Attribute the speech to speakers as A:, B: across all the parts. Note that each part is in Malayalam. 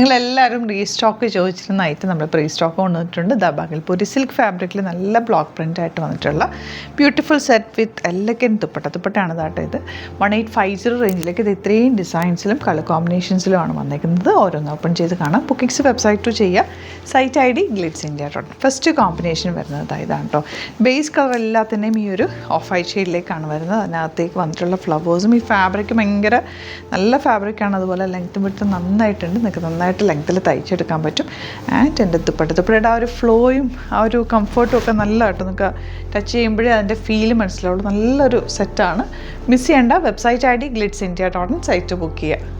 A: നിങ്ങളെല്ലാവരും റീസ്റ്റോക്ക് ചോദിച്ചിരുന്ന ഐറ്റം നമ്മൾ പ്രീ സ്റ്റോക്ക് കൊണ്ടുവന്നിട്ടുണ്ട്. ബാഗൽപൂരി സിൽക്ക് ഫാബ്രിക്കിൽ നല്ല ബ്ലോക്ക് പ്രിൻ്റ് ആയിട്ട് വന്നിട്ടുള്ള ബ്യൂട്ടിഫുൾ സെറ്റ് വിത്ത് എലഗൻറ്റ് ദുപ്പട്ടയാണ് ഇതാട്ടോ. ഇത് 1850 റേഞ്ചിലേക്ക് ഇത് ഇത്രയും ഡിസൈൻസിലും കളർ കോമ്പിനേഷൻസിലുമാണ് വന്നിരിക്കുന്നത്. ഓരോന്ന് ഓപ്പൺ ചെയ്ത് കാണാം. ബുക്കിംഗ്സ് വെബ്സൈറ്റ് ടു ചെയ്യുക. Site ID glitzindia.in. First combination വരുന്നത് ഇതാണ് കേട്ടോ. ബേസ് കളർ എല്ലാത്തിൻ്റെയും ഈ ഒരു ഓഫ് വൈറ്റ് ഷെയ്ഡിലേക്കാണ് വരുന്നത്. അതിനകത്തേക്ക് വന്നിട്ടുള്ള ഫ്ലവേഴ്സും ഈ ഫാബ്രിക് ഭയങ്കര നല്ല ഫാബ്രിക്കാണ്. അതുപോലെ ലെങ്ത്തും വിട്ട് നന്നായിട്ടുണ്ട്. നിങ്ങൾക്ക് നന്നായിട്ട് ലെങ്ത്തിൽ തയ്ച്ചെടുക്കാൻ പറ്റും. ആൻഡ് എൻ്റെ ദുപ്പട്ടയുടെ ആ ഒരു ഫ്ലോയും ആ ഒരു കംഫർട്ടും ഒക്കെ നല്ലതായിട്ട് നിങ്ങൾക്ക് ടച്ച് ചെയ്യുമ്പോഴേ അതിൻ്റെ ഫീല് മനസ്സിലാവുള്ളൂ. നല്ലൊരു സെറ്റാണ്. മിസ് ചെയ്യേണ്ട. Website ID glitzindia.in site book ചെയ്യുക.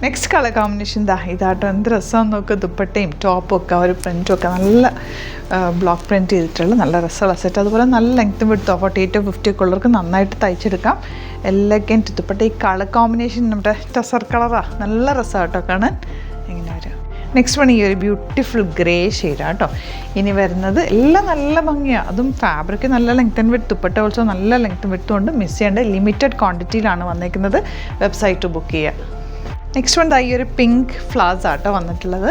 A: നെക്സ്റ്റ് കളർ കോമ്പിനേഷൻ ഇതാട്ടോ. എന്ത് രസമാണെന്ന് നോക്കുക. ദുപ്പട്ടയും ടോപ്പും ഒക്കെ ആ ഒരു പ്രിൻറ്റും ഒക്കെ നല്ല ബ്ലോക്ക് പ്രിൻറ്റ് ചെയ്തിട്ടുള്ള നല്ല രസമുള്ള സെറ്റ്. അതുപോലെ നല്ല ലെങ്ത്തും വിടുത്തോ 48 to 50 ഒക്കെ ഉള്ളവർക്ക് നന്നായിട്ട് തയ്ച്ചെടുക്കാം. എലഗൻറ്റ് ദുപ്പട്ട. ഈ കളർ കോമ്പിനേഷൻ നമ്മുടെ ടസർ കളറാണ്. നല്ല രസമാണ് കേട്ടോ കാണാൻ. എങ്ങനെ വരാം. നെക്സ്റ്റ് വൺ ഈ ഒരു ബ്യൂട്ടിഫുൾ ഗ്രേ ഷെയ്ഡാണ് കേട്ടോ. ഇനി വരുന്നത് എല്ലാം നല്ല ഭംഗിയാണ്. അതും ഫാബ്രിക് നല്ല length and width. Dupatta also നല്ല ലെങ്ത് വിഡ്ത്തും ഉണ്ട്. മിസ് ചെയ്യേണ്ട. ലിമിറ്റഡ് ക്വാണ്ടിറ്റിയിലാണ് വന്നേക്കുന്നത്. വെബ്സൈറ്റ് ബുക്ക് ചെയ്യുക. നെക്സ്റ്റ് വൺ ഈ ഒരു പിങ്ക് ഫ്ലവേഴ്സ് ആട്ടോ വന്നിട്ടുള്ളത്.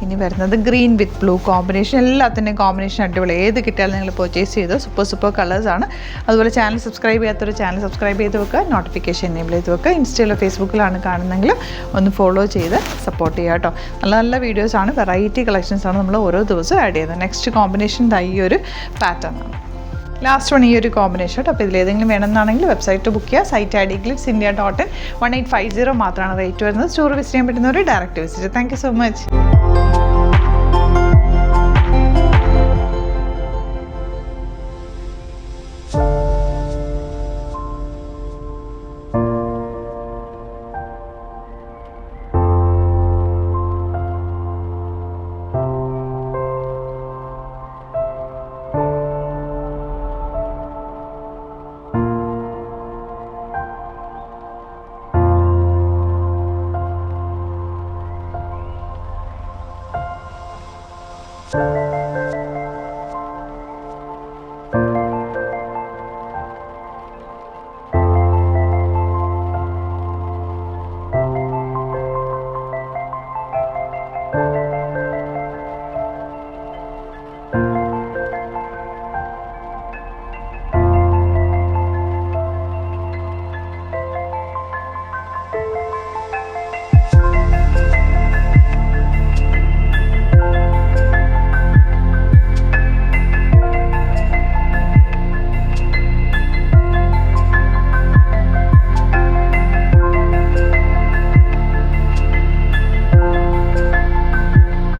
A: ഇനി വരുന്നത് ഗ്രീൻ വിത്ത് ബ്ലൂ കോമ്പിനേഷൻ. എല്ലാത്തിൻ്റെയും കോമ്പിനേഷൻ അടിപൊളി. ഏത് കിട്ടിയാലും നിങ്ങൾ പർച്ചേസ് ചെയ്തോ. സൂപ്പർ കളേഴ്സാണ്. അതുപോലെ ചാനൽ സബ്സ്ക്രൈബ് ചെയ്യാത്തൊരു ചാനൽ സബ്സ്ക്രൈബ് ചെയ്ത് വെക്കുക. നോട്ടിഫിക്കേഷൻ എനേബിൾ ചെയ്ത് വെക്കുക. ഇൻസ്റ്റയിലോ ഫേസ്ബുക്കിലാണ് കാണുന്നെങ്കിൽ ഒന്ന് ഫോളോ ചെയ്ത് സപ്പോർട്ട് ചെയ്യുക കേട്ടോ. നല്ല നല്ല വീഡിയോസാണ്. വെറൈറ്റി കളക്ഷൻസാണ് നമ്മൾ ഓരോ ദിവസവും ആഡ് ചെയ്യുന്നത്. നെക്സ്റ്റ് കോമ്പിനേഷൻ ഈ ഒരു പാറ്റേൺ ആണ്. ലാസ്റ്റ് വൺ ഈ ഒരു കോമ്പിനേഷൻ കേട്ടോ. അപ്പോൾ ഇതിലേതെങ്കിലും വേണമെന്നാണെങ്കിൽ വെബ്സൈറ്റ് ബുക്ക് ചെയ്യുക. Site ID glitzindia.in. 1850 മാത്രമാണ് റേറ്റ് വരുന്നത്. സ്റ്റോർ വിസിറ്റ് ചെയ്യാൻ പറ്റുന്നവർ direct visit. Thank you so much.